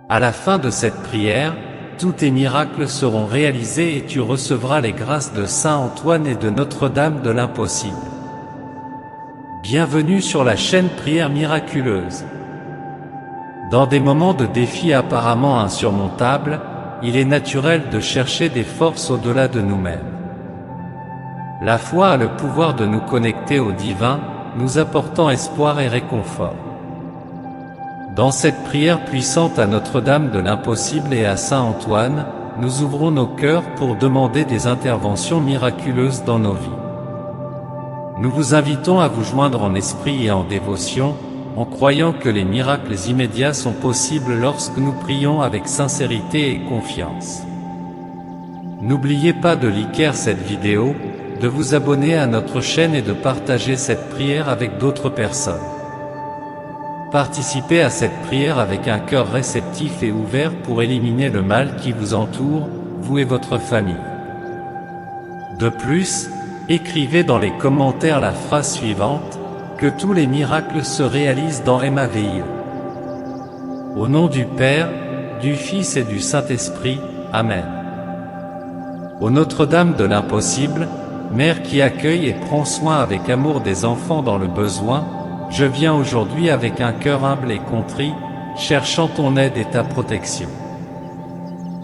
À la fin de cette prière, tous tes miracles seront réalisés et tu recevras les grâces de Saint Antoine et de Notre-Dame de l'Impossible. Bienvenue sur la chaîne Prière Miraculeuse. Dans des moments de défis apparemment insurmontables, il est naturel de chercher des forces au-delà de nous-mêmes. La foi a le pouvoir de nous connecter au divin, nous apportant espoir et réconfort. Dans cette prière puissante à Notre-Dame de l'Impossible et à Saint Antoine, nous ouvrons nos cœurs pour demander des interventions miraculeuses dans nos vies. Nous vous invitons à vous joindre en esprit et en dévotion, en croyant que les miracles immédiats sont possibles lorsque nous prions avec sincérité et confiance. N'oubliez pas de liker cette vidéo, de vous abonner à notre chaîne et de partager cette prière avec d'autres personnes. Participez à cette prière avec un cœur réceptif et ouvert pour éliminer le mal qui vous entoure, vous et votre famille. De plus, écrivez dans les commentaires la phrase suivante: que tous les miracles se réalisent dans MAVIE. Au nom du Père, du Fils et du Saint-Esprit, Amen. Ô Notre-Dame de l'Impossible, Mère qui accueille et prend soin avec amour des enfants dans le besoin, je viens aujourd'hui avec un cœur humble et contrit, cherchant ton aide et ta protection.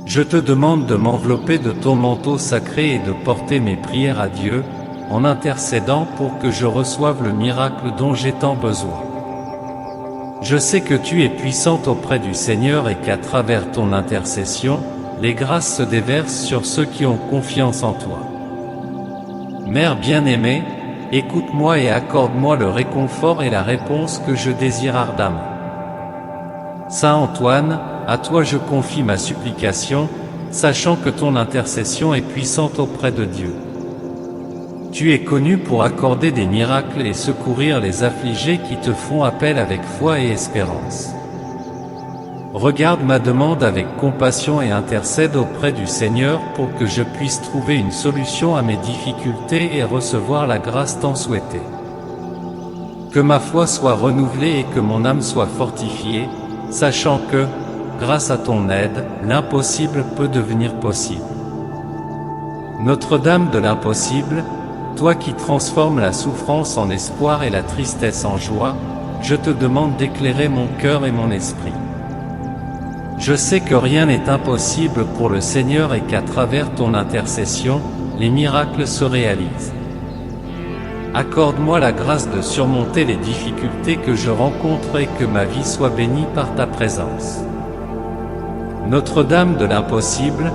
Je te demande de m'envelopper de ton manteau sacré et de porter mes prières à Dieu, en intercédant pour que je reçoive le miracle dont j'ai tant besoin. Je sais que tu es puissante auprès du Seigneur et qu'à travers ton intercession, les grâces se déversent sur ceux qui ont confiance en toi. Mère bien-aimée, écoute-moi et accorde-moi le réconfort et la réponse que je désire ardemment. Saint Antoine, à toi je confie ma supplication, sachant que ton intercession est puissante auprès de Dieu. Tu es connu pour accorder des miracles et secourir les affligés qui te font appel avec foi et espérance. Regarde ma demande avec compassion et intercède auprès du Seigneur pour que je puisse trouver une solution à mes difficultés et recevoir la grâce tant souhaitée. Que ma foi soit renouvelée et que mon âme soit fortifiée, sachant que, grâce à ton aide, l'impossible peut devenir possible. Notre-Dame de l'Impossible, toi qui transformes la souffrance en espoir et la tristesse en joie, je te demande d'éclairer mon cœur et mon esprit. Je sais que rien n'est impossible pour le Seigneur et qu'à travers ton intercession, les miracles se réalisent. Accorde-moi la grâce de surmonter les difficultés que je rencontre et que ma vie soit bénie par ta présence. Notre-Dame de l'Impossible,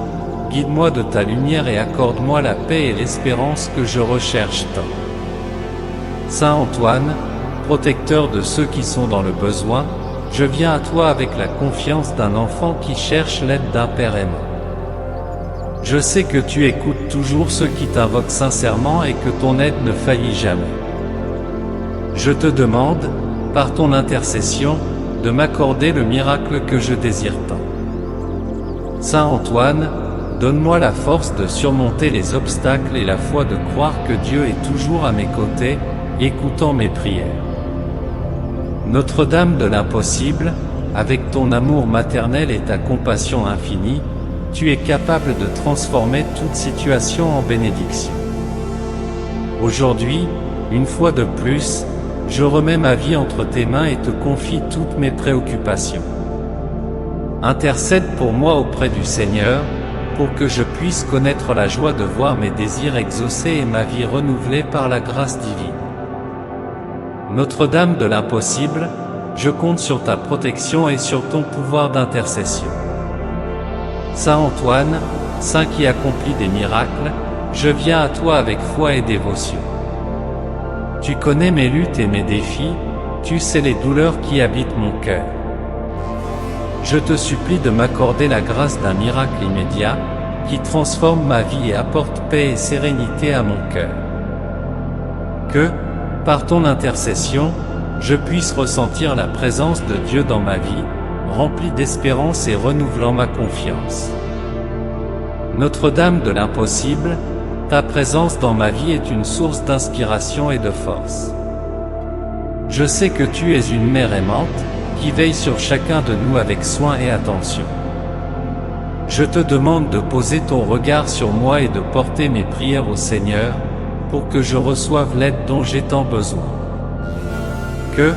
guide-moi de ta lumière et accorde-moi la paix et l'espérance que je recherche tant. Saint Antoine, protecteur de ceux qui sont dans le besoin, je viens à toi avec la confiance d'un enfant qui cherche l'aide d'un Père aimant. Je sais que tu écoutes toujours ceux qui t'invoquent sincèrement et que ton aide ne faillit jamais. Je te demande, par ton intercession, de m'accorder le miracle que je désire tant. Saint Antoine, donne-moi la force de surmonter les obstacles et la foi de croire que Dieu est toujours à mes côtés, écoutant mes prières. Notre-Dame de l'Impossible, avec ton amour maternel et ta compassion infinie, tu es capable de transformer toute situation en bénédiction. Aujourd'hui, une fois de plus, je remets ma vie entre tes mains et te confie toutes mes préoccupations. Intercède pour moi auprès du Seigneur, pour que je puisse connaître la joie de voir mes désirs exaucés et ma vie renouvelée par la grâce divine. Notre-Dame de l'Impossible, je compte sur ta protection et sur ton pouvoir d'intercession. Saint Antoine, saint qui accomplit des miracles, je viens à toi avec foi et dévotion. Tu connais mes luttes et mes défis, tu sais les douleurs qui habitent mon cœur. Je te supplie de m'accorder la grâce d'un miracle immédiat, qui transforme ma vie et apporte paix et sérénité à mon cœur. Que, par ton intercession, je puisse ressentir la présence de Dieu dans ma vie, rempli d'espérance et renouvelant ma confiance. Notre-Dame de l'Impossible, ta présence dans ma vie est une source d'inspiration et de force. Je sais que tu es une mère aimante, qui veille sur chacun de nous avec soin et attention. Je te demande de poser ton regard sur moi et de porter mes prières au Seigneur, pour que je reçoive l'aide dont j'ai tant besoin. Que,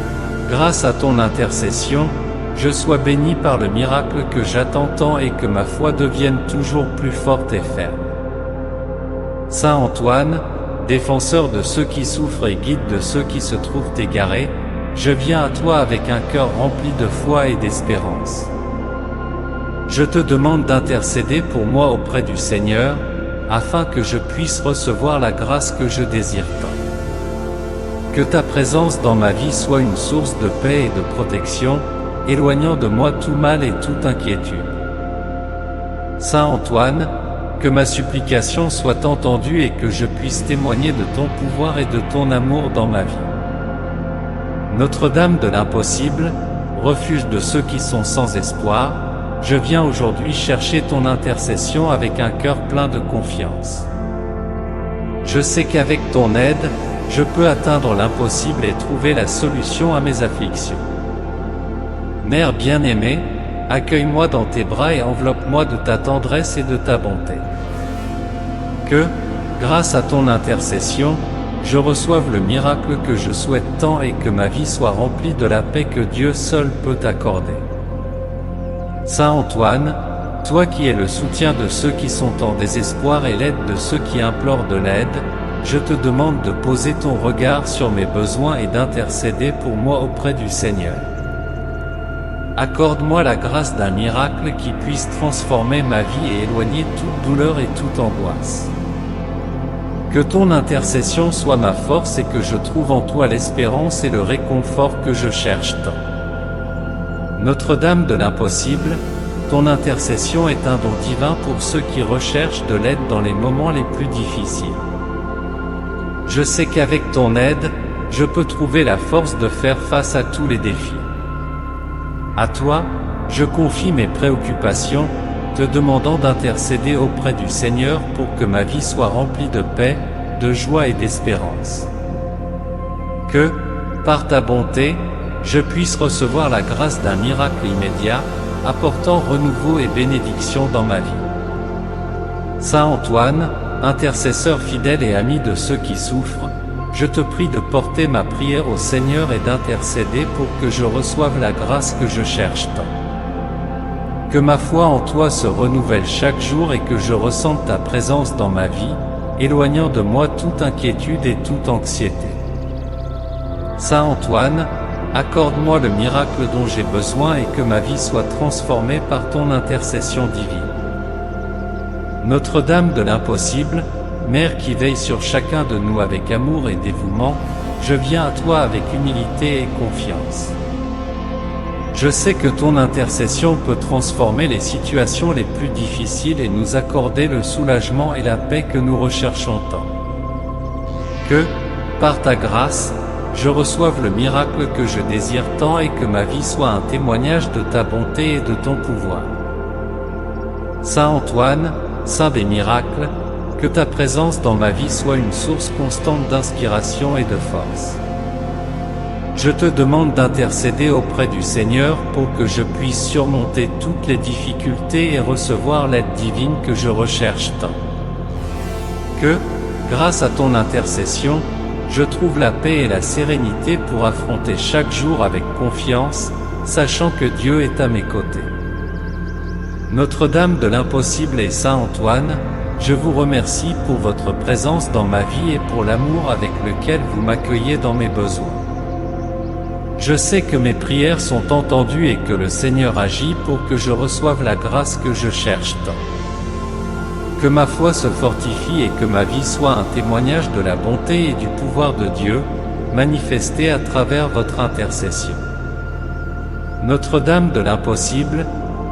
grâce à ton intercession, je sois béni par le miracle que j'attends tant et que ma foi devienne toujours plus forte et ferme. Saint Antoine, défenseur de ceux qui souffrent et guide de ceux qui se trouvent égarés, je viens à toi avec un cœur rempli de foi et d'espérance. Je te demande d'intercéder pour moi auprès du Seigneur, afin que je puisse recevoir la grâce que je désire tant. Que ta présence dans ma vie soit une source de paix et de protection, éloignant de moi tout mal et toute inquiétude. Saint Antoine, que ma supplication soit entendue et que je puisse témoigner de ton pouvoir et de ton amour dans ma vie. Notre-Dame de l'impossible, refuge de ceux qui sont sans espoir, je viens aujourd'hui chercher ton intercession avec un cœur plein de confiance. Je sais qu'avec ton aide, je peux atteindre l'impossible et trouver la solution à mes afflictions. Mère bien-aimée, accueille-moi dans tes bras et enveloppe-moi de ta tendresse et de ta bonté. Que, grâce à ton intercession, je reçoive le miracle que je souhaite tant et que ma vie soit remplie de la paix que Dieu seul peut accorder. Saint Antoine, toi qui es le soutien de ceux qui sont en désespoir et l'aide de ceux qui implorent de l'aide, je te demande de poser ton regard sur mes besoins et d'intercéder pour moi auprès du Seigneur. Accorde-moi la grâce d'un miracle qui puisse transformer ma vie et éloigner toute douleur et toute angoisse. Que ton intercession soit ma force et que je trouve en toi l'espérance et le réconfort que je cherche tant. Notre-Dame de l'impossible, ton intercession est un don divin pour ceux qui recherchent de l'aide dans les moments les plus difficiles. Je sais qu'avec ton aide, je peux trouver la force de faire face à tous les défis. À toi, je confie mes préoccupations, te demandant d'intercéder auprès du Seigneur pour que ma vie soit remplie de paix, de joie et d'espérance. Que, par ta bonté, je puisse recevoir la grâce d'un miracle immédiat, apportant renouveau et bénédiction dans ma vie. Saint Antoine, intercesseur fidèle et ami de ceux qui souffrent, je te prie de porter ma prière au Seigneur et d'intercéder pour que je reçoive la grâce que je cherche tant. Que ma foi en toi se renouvelle chaque jour et que je ressente ta présence dans ma vie, éloignant de moi toute inquiétude et toute anxiété. Saint Antoine, accorde-moi le miracle dont j'ai besoin et que ma vie soit transformée par ton intercession divine. Notre-Dame de l'impossible, Mère qui veille sur chacun de nous avec amour et dévouement, je viens à toi avec humilité et confiance. Je sais que ton intercession peut transformer les situations les plus difficiles et nous accorder le soulagement et la paix que nous recherchons tant. Que, par ta grâce, je reçoive le miracle que je désire tant et que ma vie soit un témoignage de ta bonté et de ton pouvoir. Saint Antoine, Saint des miracles, que ta présence dans ma vie soit une source constante d'inspiration et de force. Je te demande d'intercéder auprès du Seigneur pour que je puisse surmonter toutes les difficultés et recevoir l'aide divine que je recherche tant. Que, grâce à ton intercession, je trouve la paix et la sérénité pour affronter chaque jour avec confiance, sachant que Dieu est à mes côtés. Notre-Dame de l'impossible et Saint Antoine, je vous remercie pour votre présence dans ma vie et pour l'amour avec lequel vous m'accueillez dans mes besoins. Je sais que mes prières sont entendues et que le Seigneur agit pour que je reçoive la grâce que je cherche tant. Que ma foi se fortifie et que ma vie soit un témoignage de la bonté et du pouvoir de Dieu, manifesté à travers votre intercession. Notre-Dame de l'impossible,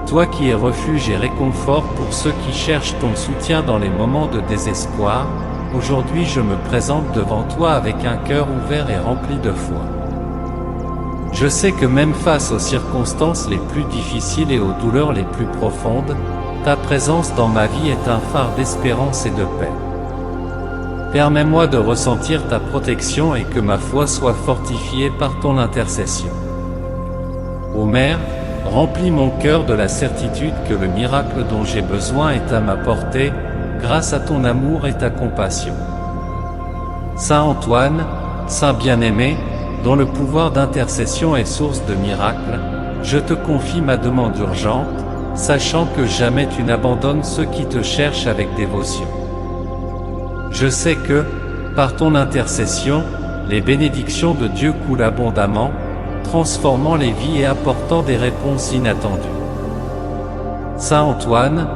toi qui es refuge et réconfort pour ceux qui cherchent ton soutien dans les moments de désespoir, aujourd'hui je me présente devant toi avec un cœur ouvert et rempli de foi. Je sais que même face aux circonstances les plus difficiles et aux douleurs les plus profondes, ta présence dans ma vie est un phare d'espérance et de paix. Permets-moi de ressentir ta protection et que ma foi soit fortifiée par ton intercession. Ô Mère, remplis mon cœur de la certitude que le miracle dont j'ai besoin est à ma portée, grâce à ton amour et ta compassion. Saint Antoine, Saint bien-aimé, dont le pouvoir d'intercession est source de miracles, je te confie ma demande urgente, sachant que jamais tu n'abandonnes ceux qui te cherchent avec dévotion. Je sais que, par ton intercession, les bénédictions de Dieu coulent abondamment, transformant les vies et apportant des réponses inattendues. Saint Antoine,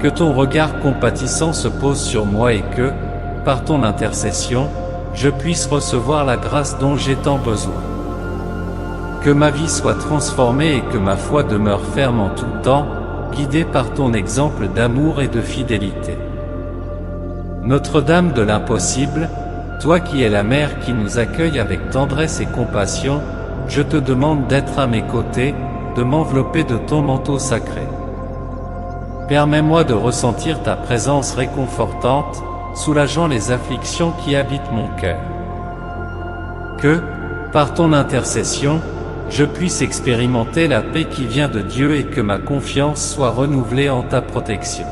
que ton regard compatissant se pose sur moi et que, par ton intercession, je puisse recevoir la grâce dont j'ai tant besoin. Que ma vie soit transformée et que ma foi demeure ferme en tout temps, guidée par ton exemple d'amour et de fidélité. Notre-Dame de l'impossible, toi qui es la mère qui nous accueille avec tendresse et compassion, je te demande d'être à mes côtés, de m'envelopper de ton manteau sacré. Permets-moi de ressentir ta présence réconfortante, soulageant les afflictions qui habitent mon cœur. Que, par ton intercession, je puisse expérimenter la paix qui vient de Dieu et que ma confiance soit renouvelée en ta protection.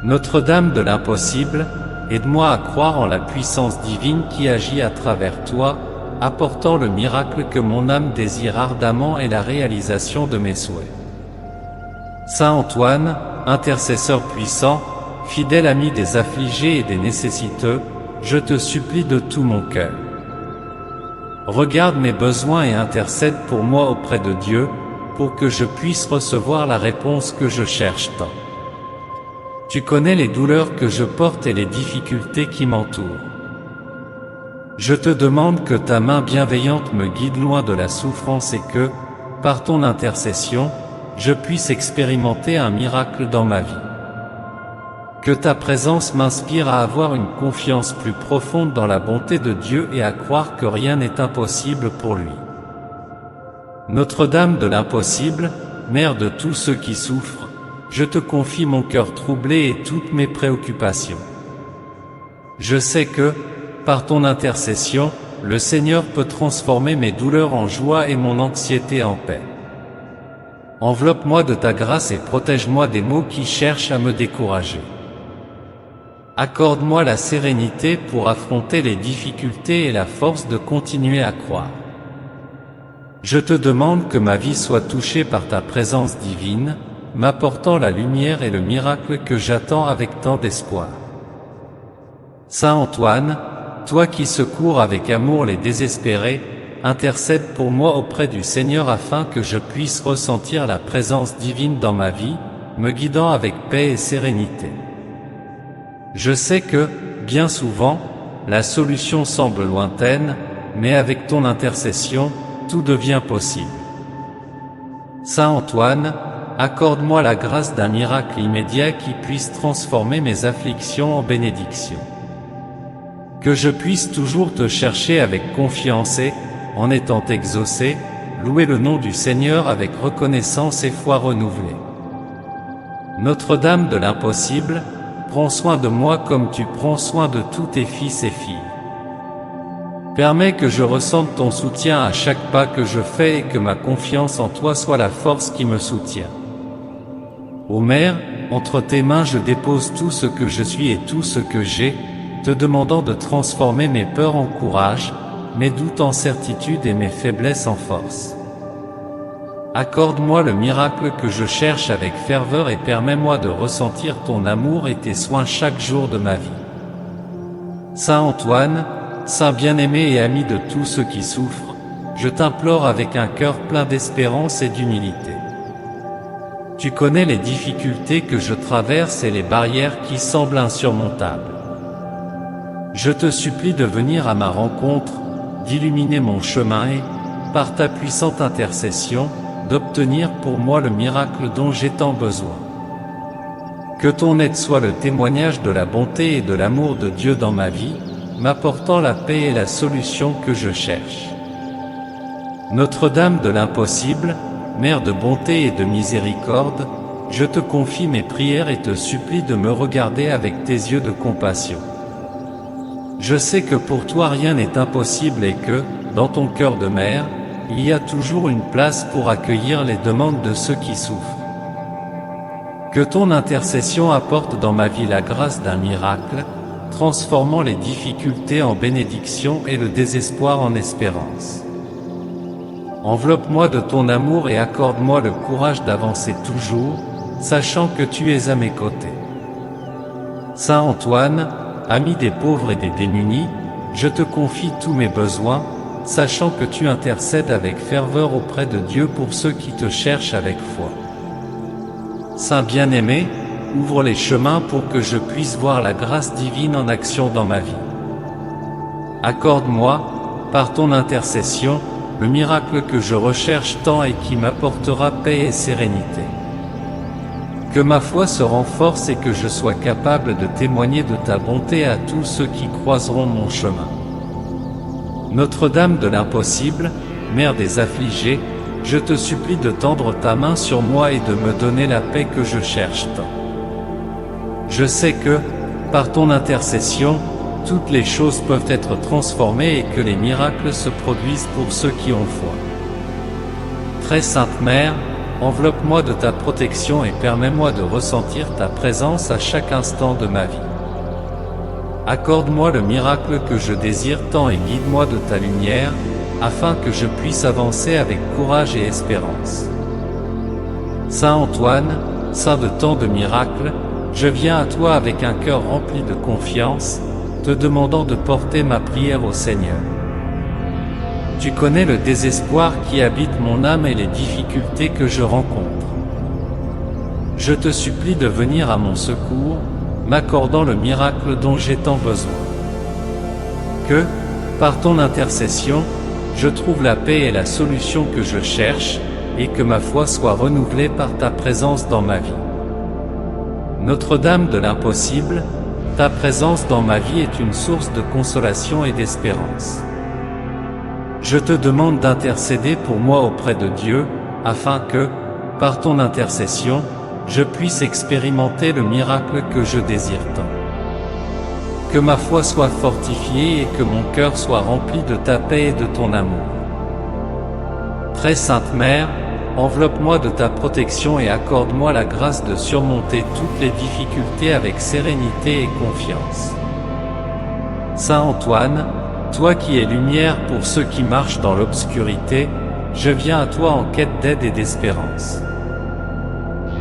Notre-Dame de l'impossible, aide-moi à croire en la puissance divine qui agit à travers toi, apportant le miracle que mon âme désire ardemment et la réalisation de mes souhaits. Saint Antoine, intercesseur puissant, fidèle ami des affligés et des nécessiteux, je te supplie de tout mon cœur. Regarde mes besoins et intercède pour moi auprès de Dieu, pour que je puisse recevoir la réponse que je cherche tant. Tu connais les douleurs que je porte et les difficultés qui m'entourent. Je te demande que ta main bienveillante me guide loin de la souffrance et que, par ton intercession, je puisse expérimenter un miracle dans ma vie. Que ta présence m'inspire à avoir une confiance plus profonde dans la bonté de Dieu et à croire que rien n'est impossible pour lui. Notre-Dame de l'impossible, mère de tous ceux qui souffrent, je te confie mon cœur troublé et toutes mes préoccupations. Je sais que, par ton intercession, le Seigneur peut transformer mes douleurs en joie et mon anxiété en paix. Enveloppe-moi de ta grâce et protège-moi des maux qui cherchent à me décourager. Accorde-moi la sérénité pour affronter les difficultés et la force de continuer à croire. Je te demande que ma vie soit touchée par ta présence divine, m'apportant la lumière et le miracle que j'attends avec tant d'espoir. Saint Antoine, toi qui secours avec amour les désespérés, intercède pour moi auprès du Seigneur afin que je puisse ressentir la présence divine dans ma vie, me guidant avec paix et sérénité. Je sais que, bien souvent, la solution semble lointaine, mais avec ton intercession, tout devient possible. Saint Antoine, accorde-moi la grâce d'un miracle immédiat qui puisse transformer mes afflictions en bénédictions. Que je puisse toujours te chercher avec confiance et, en étant exaucé, louer le nom du Seigneur avec reconnaissance et foi renouvelée. Notre-Dame de l'impossible, prends soin de moi comme tu prends soin de tous tes fils et filles. Permets que je ressente ton soutien à chaque pas que je fais et que ma confiance en toi soit la force qui me soutient. Ô Mère, entre tes mains je dépose tout ce que je suis et tout ce que j'ai, te demandant de transformer mes peurs en courage, mes doutes en certitude et mes faiblesses en force. Accorde-moi le miracle que je cherche avec ferveur et permets-moi de ressentir ton amour et tes soins chaque jour de ma vie. Saint Antoine, Saint bien-aimé et ami de tous ceux qui souffrent, je t'implore avec un cœur plein d'espérance et d'humilité. Tu connais les difficultés que je traverse et les barrières qui semblent insurmontables. Je te supplie de venir à ma rencontre, d'illuminer mon chemin et, par ta puissante intercession, d'obtenir pour moi le miracle dont j'ai tant besoin. Que ton aide soit le témoignage de la bonté et de l'amour de Dieu dans ma vie, m'apportant la paix et la solution que je cherche. Notre-Dame de l'impossible, Mère de bonté et de miséricorde, je te confie mes prières et te supplie de me regarder avec tes yeux de compassion. Je sais que pour toi rien n'est impossible et que, dans ton cœur de mère, il y a toujours une place pour accueillir les demandes de ceux qui souffrent. Que ton intercession apporte dans ma vie la grâce d'un miracle, transformant les difficultés en bénédiction et le désespoir en espérance. Enveloppe-moi de ton amour et accorde-moi le courage d'avancer toujours, sachant que tu es à mes côtés. Saint Antoine, ami des pauvres et des démunis, je te confie tous mes besoins, sachant que tu intercèdes avec ferveur auprès de Dieu pour ceux qui te cherchent avec foi. Saint bien-aimé, ouvre les chemins pour que je puisse voir la grâce divine en action dans ma vie. Accorde-moi, par ton intercession, le miracle que je recherche tant et qui m'apportera paix et sérénité. Que ma foi se renforce et que je sois capable de témoigner de ta bonté à tous ceux qui croiseront mon chemin. Notre-Dame de l'impossible, Mère des affligés, je te supplie de tendre ta main sur moi et de me donner la paix que je cherche tant. Je sais que, par ton intercession, toutes les choses peuvent être transformées et que les miracles se produisent pour ceux qui ont foi. Très Sainte Mère, enveloppe-moi de ta protection et permets-moi de ressentir ta présence à chaque instant de ma vie. Accorde-moi le miracle que je désire tant et guide-moi de ta lumière, afin que je puisse avancer avec courage et espérance. Saint Antoine, saint de tant de miracles, je viens à toi avec un cœur rempli de confiance, te demandant de porter ma prière au Seigneur. Tu connais le désespoir qui habite mon âme et les difficultés que je rencontre. Je te supplie de venir à mon secours, m'accordant le miracle dont j'ai tant besoin. Que, par ton intercession, je trouve la paix et la solution que je cherche, et que ma foi soit renouvelée par ta présence dans ma vie. Notre-Dame de l'impossible, ta présence dans ma vie est une source de consolation et d'espérance. Je te demande d'intercéder pour moi auprès de Dieu, afin que, par ton intercession, je puisse expérimenter le miracle que je désire tant. Que ma foi soit fortifiée et que mon cœur soit rempli de ta paix et de ton amour. Très Sainte Mère, enveloppe-moi de ta protection et accorde-moi la grâce de surmonter toutes les difficultés avec sérénité et confiance. Saint Antoine, toi qui es lumière pour ceux qui marchent dans l'obscurité, je viens à toi en quête d'aide et d'espérance.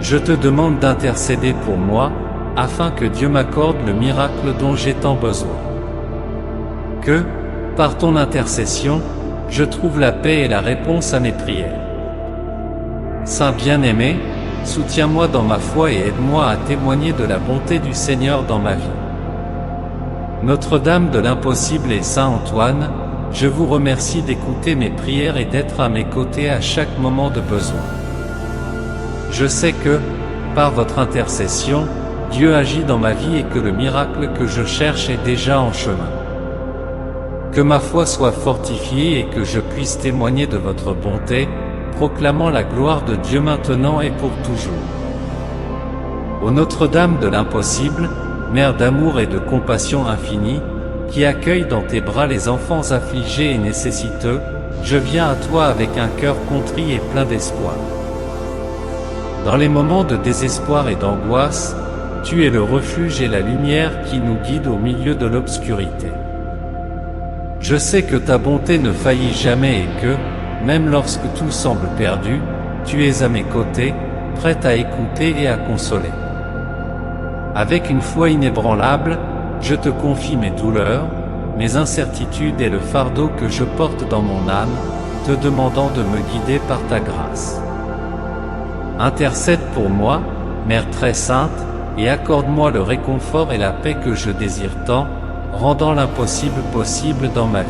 Je te demande d'intercéder pour moi, afin que Dieu m'accorde le miracle dont j'ai tant besoin. Que, par ton intercession, je trouve la paix et la réponse à mes prières. Saint bien-aimé, soutiens-moi dans ma foi et aide-moi à témoigner de la bonté du Seigneur dans ma vie. Notre-Dame de l'impossible et Saint Antoine, je vous remercie d'écouter mes prières et d'être à mes côtés à chaque moment de besoin. Je sais que, par votre intercession, Dieu agit dans ma vie et que le miracle que je cherche est déjà en chemin. Que ma foi soit fortifiée et que je puisse témoigner de votre bonté, proclamant la gloire de Dieu maintenant et pour toujours. Ô Notre-Dame de l'impossible, Mère d'amour et de compassion infinie, qui accueille dans tes bras les enfants affligés et nécessiteux, je viens à toi avec un cœur contrit et plein d'espoir. Dans les moments de désespoir et d'angoisse, tu es le refuge et la lumière qui nous guide au milieu de l'obscurité. Je sais que ta bonté ne faillit jamais et que, même lorsque tout semble perdu, tu es à mes côtés, prête à écouter et à consoler. Avec une foi inébranlable, je te confie mes douleurs, mes incertitudes et le fardeau que je porte dans mon âme, te demandant de me guider par ta grâce. Intercède pour moi, Mère très sainte, et accorde-moi le réconfort et la paix que je désire tant, rendant l'impossible possible dans ma vie.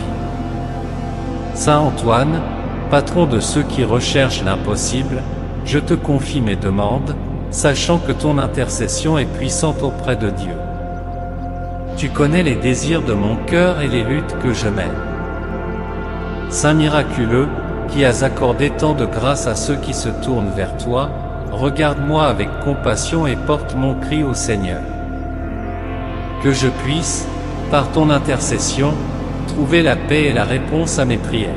Saint Antoine, patron de ceux qui recherchent l'impossible, je te confie mes demandes, sachant que ton intercession est puissante auprès de Dieu. Tu connais les désirs de mon cœur et les luttes que je mène. Saint miraculeux, qui as accordé tant de grâce à ceux qui se tournent vers toi, regarde-moi avec compassion et porte mon cri au Seigneur. Que je puisse, par ton intercession, trouver la paix et la réponse à mes prières.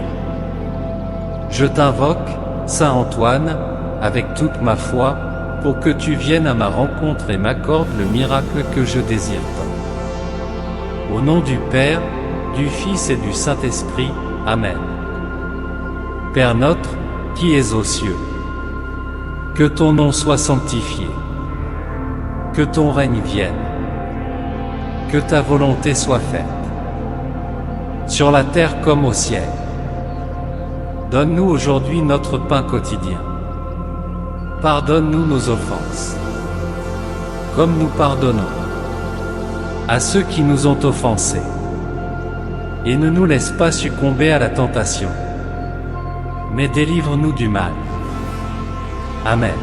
Je t'invoque, Saint Antoine, avec toute ma foi, pour que tu viennes à ma rencontre et m'accordes le miracle que je désire tant. Au nom du Père, du Fils et du Saint-Esprit, Amen. Père notre, qui es aux cieux, que ton nom soit sanctifié, que ton règne vienne, que ta volonté soit faite, sur la terre comme au ciel. Donne-nous aujourd'hui notre pain quotidien. Pardonne-nous nos offenses, comme nous pardonnons à ceux qui nous ont offensés. Et ne nous laisse pas succomber à la tentation, mais délivre-nous du mal. Amen.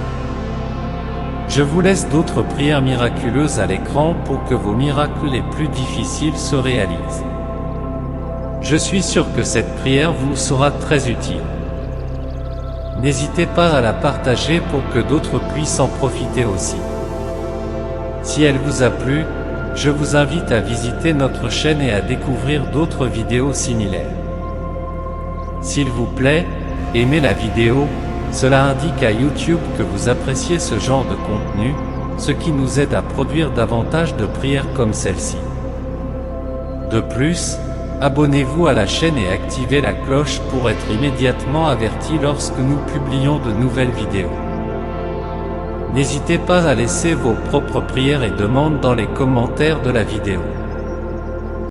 Je vous laisse d'autres prières miraculeuses à l'écran pour que vos miracles les plus difficiles se réalisent. Je suis sûr que cette prière vous sera très utile. N'hésitez pas à la partager pour que d'autres puissent en profiter aussi. Si elle vous a plu, je vous invite à visiter notre chaîne et à découvrir d'autres vidéos similaires. S'il vous plaît, aimez la vidéo, cela indique à YouTube que vous appréciez ce genre de contenu, ce qui nous aide à produire davantage de prières comme celle-ci. De plus, abonnez-vous à la chaîne et activez la cloche pour être immédiatement averti lorsque nous publions de nouvelles vidéos. N'hésitez pas à laisser vos propres prières et demandes dans les commentaires de la vidéo.